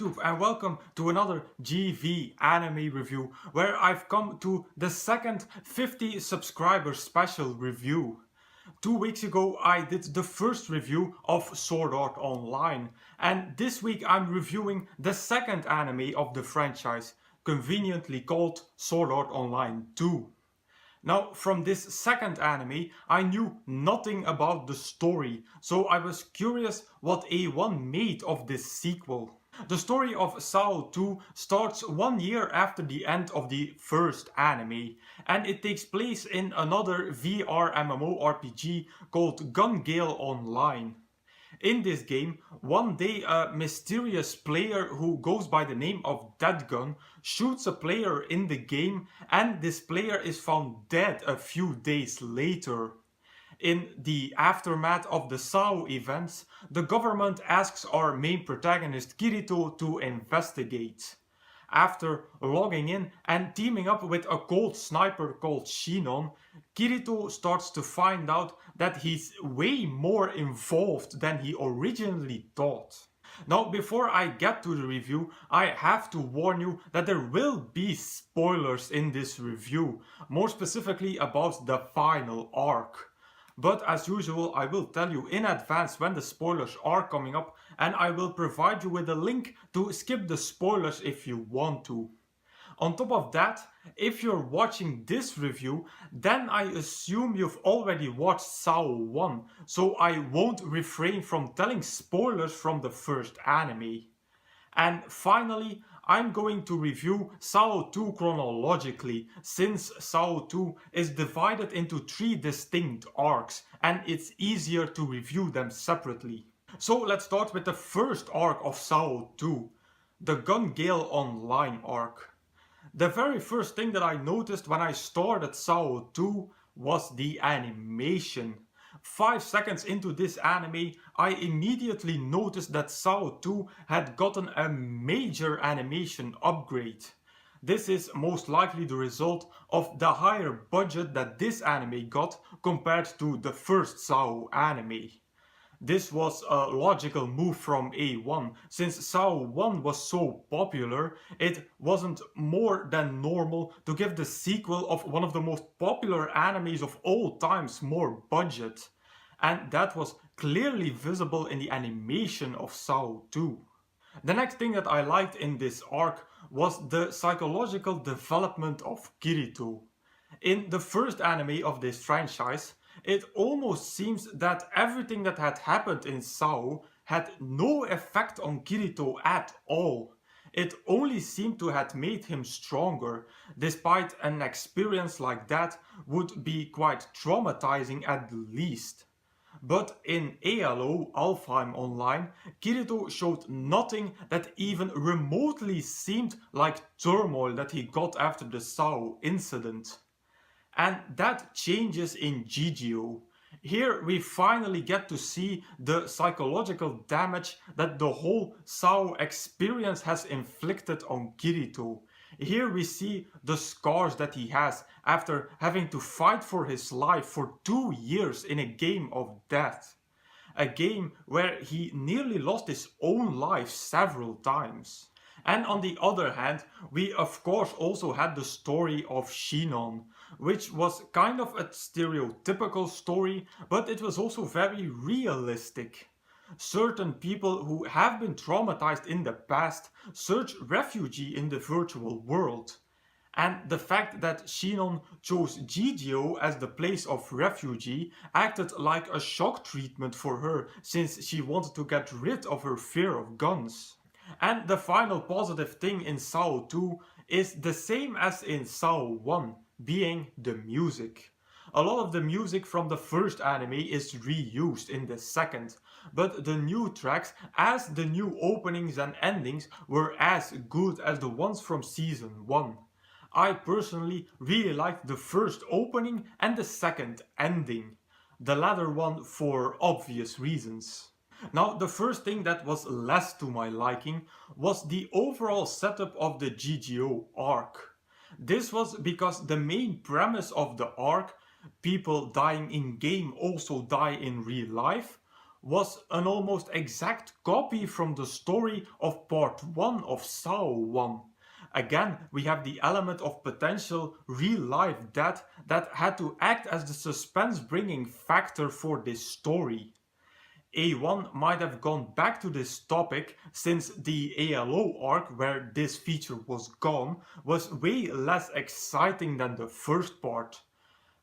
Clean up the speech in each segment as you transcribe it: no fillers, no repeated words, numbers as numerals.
YouTube and welcome to another GV anime review where I've come to the second 50 subscriber special review. 2 weeks ago I did the first review of Sword Art Online and this week I'm reviewing the second anime of the franchise, conveniently called Sword Art Online 2. Now, from this second anime, I knew nothing about the story, so I was curious what A1 made of this sequel. The story of SAO 2 starts 1 year after the end of the first anime, and it takes place in another VR MMORPG called Gun Gale Online. In this game, one day a mysterious player who goes by the name of Deadgun shoots a player in the game and this player is found dead a few days later. In the aftermath of the SAO events, the government asks our main protagonist Kirito to investigate. After logging in and teaming up with a cold sniper called Shinon, Kirito starts to find out that he's way more involved than he originally thought. Now, before I get to the review, I have to warn you that there will be spoilers in this review, more specifically about the final arc. But as usual, I will tell you in advance when the spoilers are coming up and I will provide you with a link to skip the spoilers if you want to. On top of that, if you're watching this review, then I assume you've already watched SAO 1, so I won't refrain from telling spoilers from the first anime. And finally, I'm going to review SAO 2 chronologically, since SAO 2 is divided into 3 distinct arcs and it's easier to review them separately. So let's start with the first arc of SAO 2, the Gun Gale Online arc. The very first thing that I noticed when I started SAO 2 was the animation. 5 seconds into this anime, I immediately noticed that SAO 2 had gotten a major animation upgrade. This is most likely the result of the higher budget that this anime got compared to the first SAO anime. This was a logical move from A1, since SAO 1 was so popular, it wasn't more than normal to give the sequel of one of the most popular animes of all times more budget. And that was clearly visible in the animation of SAO 2. The next thing that I liked in this arc was the psychological development of Kirito. In the first anime of this franchise, it almost seems that everything that had happened in SAO had no effect on Kirito at all. It only seemed to have made him stronger, despite an experience like that would be quite traumatizing at the least. But in ALO Alfheim Online, Kirito showed nothing that even remotely seemed like turmoil that he got after the SAO incident. And that changes in GGO. Here we finally get to see the psychological damage that the whole SAO experience has inflicted on Kirito. Here we see the scars that he has after having to fight for his life for 2 years in a game of death. A game where he nearly lost his own life several times. And on the other hand, we of course also had the story of Shinon, which was kind of a stereotypical story, but it was also very realistic. Certain people who have been traumatized in the past search refuge in the virtual world. And the fact that Shinon chose GGO as the place of refuge acted like a shock treatment for her, since she wanted to get rid of her fear of guns. And the final positive thing in SAO 2 is the same as in SAO 1, being the music. A lot of the music from the first anime is reused in the second, but the new tracks, as the new openings and endings, were as good as the ones from season 1. I personally really liked the first opening and the second ending, the latter one for obvious reasons. Now, the first thing that was less to my liking was the overall setup of the GGO arc. This was because the main premise of the arc, people dying in game also die in real life, was an almost exact copy from the story of part 1 of Sao 1. Again, we have the element of potential real life death that had to act as the suspense bringing factor for this story. A1 might have gone back to this topic since the ALO arc, where this feature was gone, was way less exciting than the first part.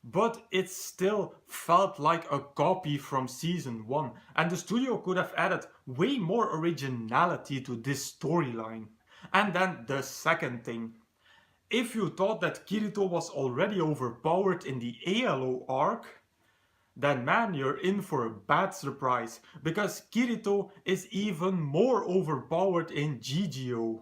But it still felt like a copy from season 1, and the studio could have added way more originality to this storyline. And then the second thing. If you thought that Kirito was already overpowered in the ALO arc, then man, you're in for a bad surprise, because Kirito is even more overpowered in GGO.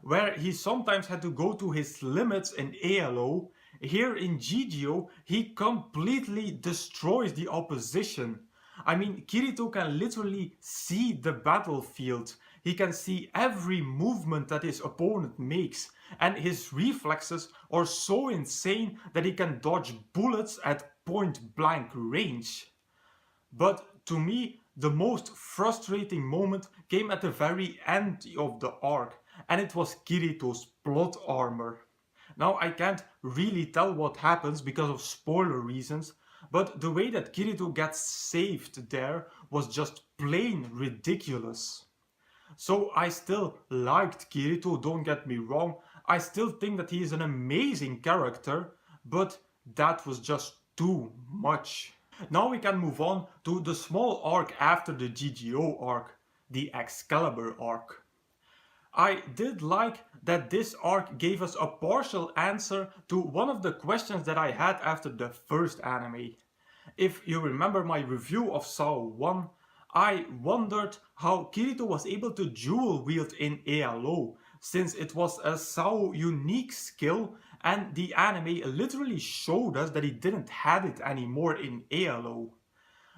Where he sometimes had to go to his limits in ALO, here in GGO he completely destroys the opposition. I mean, Kirito can literally see the battlefield. He can see every movement that his opponent makes, and his reflexes are so insane that he can dodge bullets at point blank range. But to me, the most frustrating moment came at the very end of the arc, and it was Kirito's plot armor. Now, I can't really tell what happens because of spoiler reasons, but the way that Kirito gets saved there was just plain ridiculous. So I still liked Kirito, don't get me wrong. I still think that he is an amazing character, but that was just too much. Now we can move on to the small arc after the GGO arc, the Excalibur arc. I did like that this arc gave us a partial answer to one of the questions that I had after the first anime. If you remember my review of Sao 1, I wondered how Kirito was able to dual wield in ALO, since it was a Sao unique skill and the anime literally showed us that he didn't have it anymore in ALO.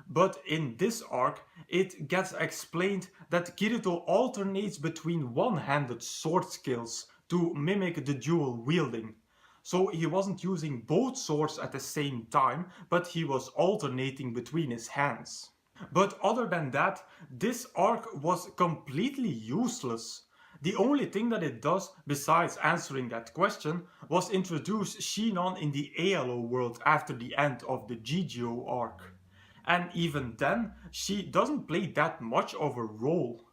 But in this arc, it gets explained that Kirito alternates between one-handed sword skills to mimic the dual wielding. So he wasn't using both swords at the same time, but he was alternating between his hands. But other than that, this arc was completely useless. The only thing that it does, besides answering that question, was introduce Shinon in the ALO world after the end of the GGO arc. And even then, she doesn't play that much of a role.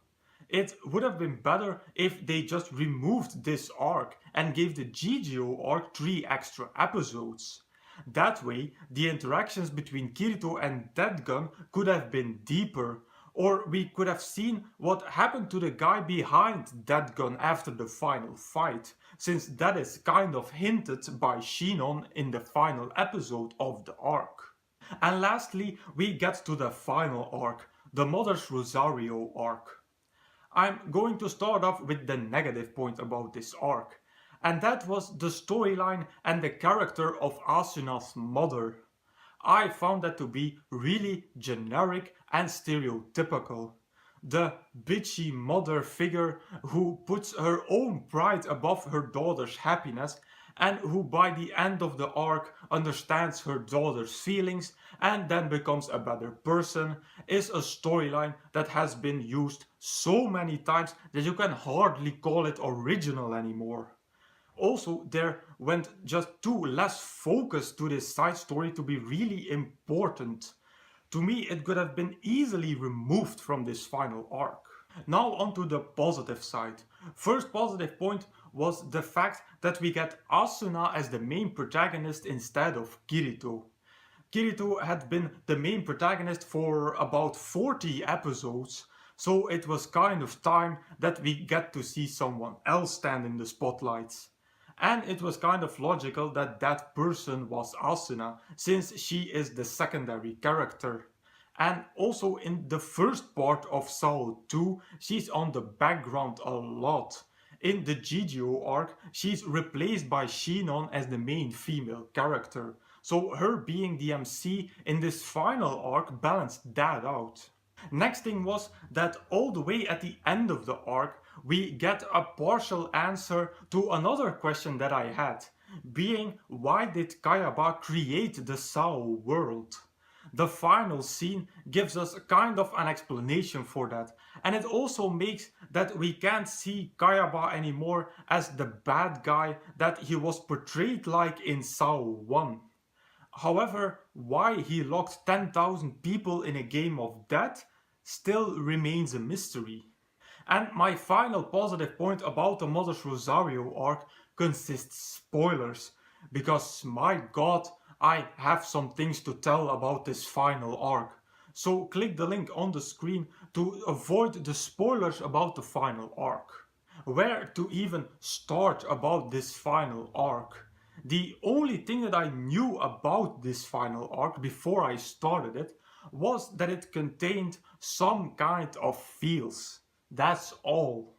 It would have been better if they just removed this arc and gave the GGO arc 3 extra episodes. That way, the interactions between Kirito and Deadgun could have been deeper, or we could have seen what happened to the guy behind Deadgun after the final fight, since that is kind of hinted by Shinon in the final episode of the arc. And lastly, we get to the final arc, the Mother's Rosario arc. I'm going to start off with the negative point about this arc, and that was the storyline and the character of Asuna's mother. I found that to be really generic and stereotypical. The bitchy mother figure who puts her own pride above her daughter's happiness and who by the end of the arc understands her daughter's feelings and then becomes a better person is a storyline that has been used so many times that you can hardly call it original anymore. Also, there went just too less focus to this side story to be really important. To me, it could have been easily removed from this final arc. Now onto the positive side. First positive point was the fact that we get Asuna as the main protagonist instead of Kirito. Kirito had been the main protagonist for about 40 episodes, so it was kind of time that we get to see someone else stand in the spotlights. And it was kind of logical that that person was Asuna, since she is the secondary character. And also in the first part of Sao 2, she's on the background a lot. In the GGO arc, she's replaced by Shinon as the main female character. So her being the MC in this final arc balanced that out. Next thing was that all the way at the end of the arc, we get a partial answer to another question that I had, being why did Kayaba create the Sao world? The final scene gives us a kind of an explanation for that, and it also makes that we can't see Kayaba anymore as the bad guy that he was portrayed like in Sao 1. However, why he locked 10,000 people in a game of death still remains a mystery. And my final positive point about the Mother's Rosario arc consists spoilers, because my god, I have some things to tell about this final arc. So click the link on the screen to avoid the spoilers about the final arc. Where to even start about this final arc? The only thing that I knew about this final arc before I started it was that it contained some kind of feels. That's all.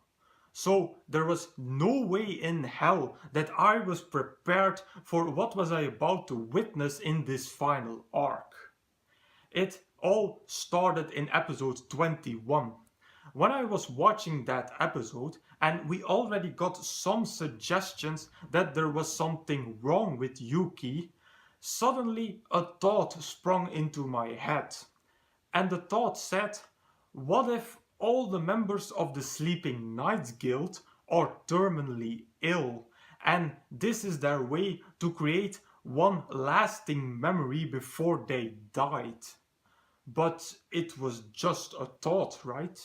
So there was no way in hell that I was prepared for what was I about to witness in this final arc. It all started in episode 21. When I was watching that episode and we already got some suggestions that there was something wrong with Yuki, suddenly a thought sprung into my head. And the thought said, what if all the members of the Sleeping Knights Guild are terminally ill, and this is their way to create one lasting memory before they died? But it was just a thought, right?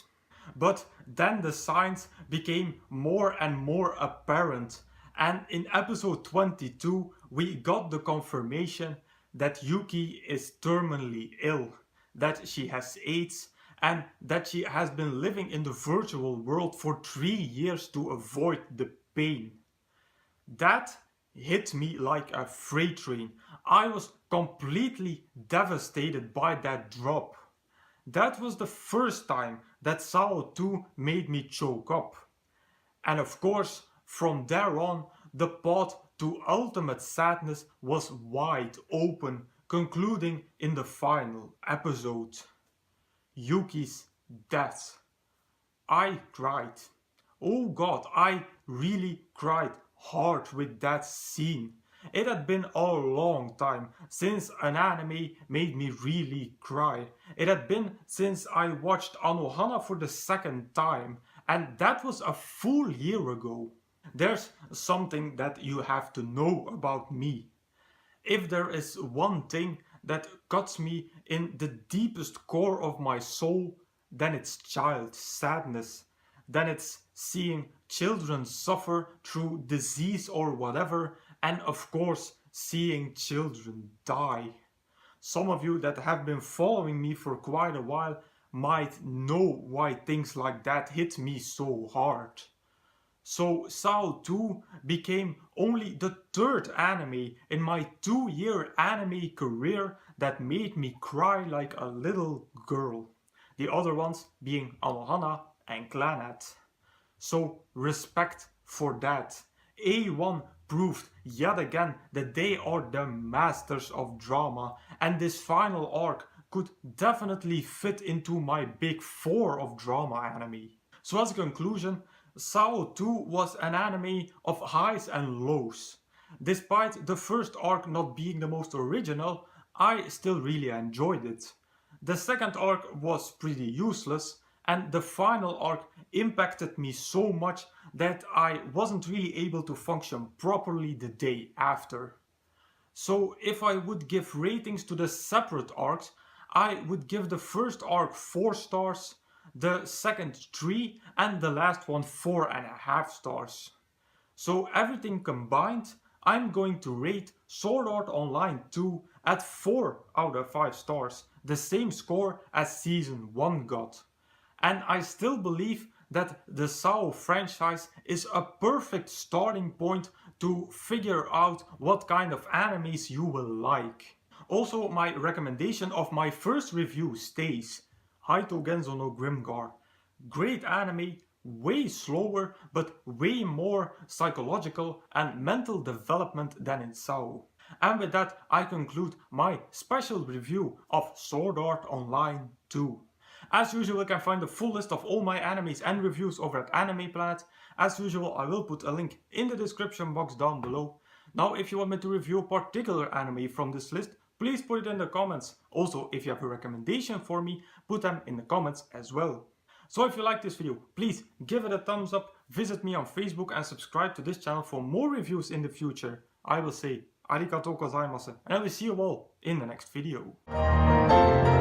But then the signs became more and more apparent, and in episode 22 we got the confirmation that Yuki is terminally ill, that she has AIDS, and that she has been living in the virtual world for 3 years to avoid the pain. That hit me like a freight train. I was completely devastated by that drop. That was the first time that Sao 2 made me choke up. And of course, from there on, the path to ultimate sadness was wide open, concluding in the final episode. Yuki's death. I cried. Oh god, I really cried hard with that scene. It had been a long time since an anime made me really cry. It had been since I watched Anohana for the second time, and that was a full year ago. There's something that you have to know about me. If there is one thing that cuts me in the deepest core of my soul, then it's child sadness. Then it's seeing children suffer through disease or whatever, and of course, seeing children die. Some of you that have been following me for quite a while might know why things like that hit me so hard. So Sao 2 became only the third anime in my 2-year anime career that made me cry like a little girl. The other ones being Anohana and Clannad. So respect for that. A1 proved yet again that they are the masters of drama, and this final arc could definitely fit into my big 4 of drama anime. So as a conclusion, Sao 2 was an anime of highs and lows. Despite the first arc not being the most original, I still really enjoyed it. The second arc was pretty useless, and the final arc impacted me so much that I wasn't really able to function properly the day after. So if I would give ratings to the separate arcs, I would give the first arc 4 stars, the second 3, and the last one 4.5 stars. So everything combined, I'm going to rate Sword Art Online 2 at 4 out of 5 stars, the same score as Season 1 got. And I still believe that the Sao franchise is a perfect starting point to figure out what kind of animes you will like. Also, my recommendation of my first review stays. Haito Genzo no Grimgar. Great anime, way slower but way more psychological and mental development than in Sao. And with that I conclude my special review of Sword Art Online 2. As usual, you can find the full list of all my animes and reviews over at Anime Planet. As usual, I will put a link in the description box down below. Now, if you want me to review a particular anime from this list, please put it in the comments. Also, if you have a recommendation for me, put them in the comments as well. So if you like this video, please give it a thumbs up, visit me on Facebook and subscribe to this channel for more reviews in the future. I will say arigatou gozaimasu and I will see you all in the next video.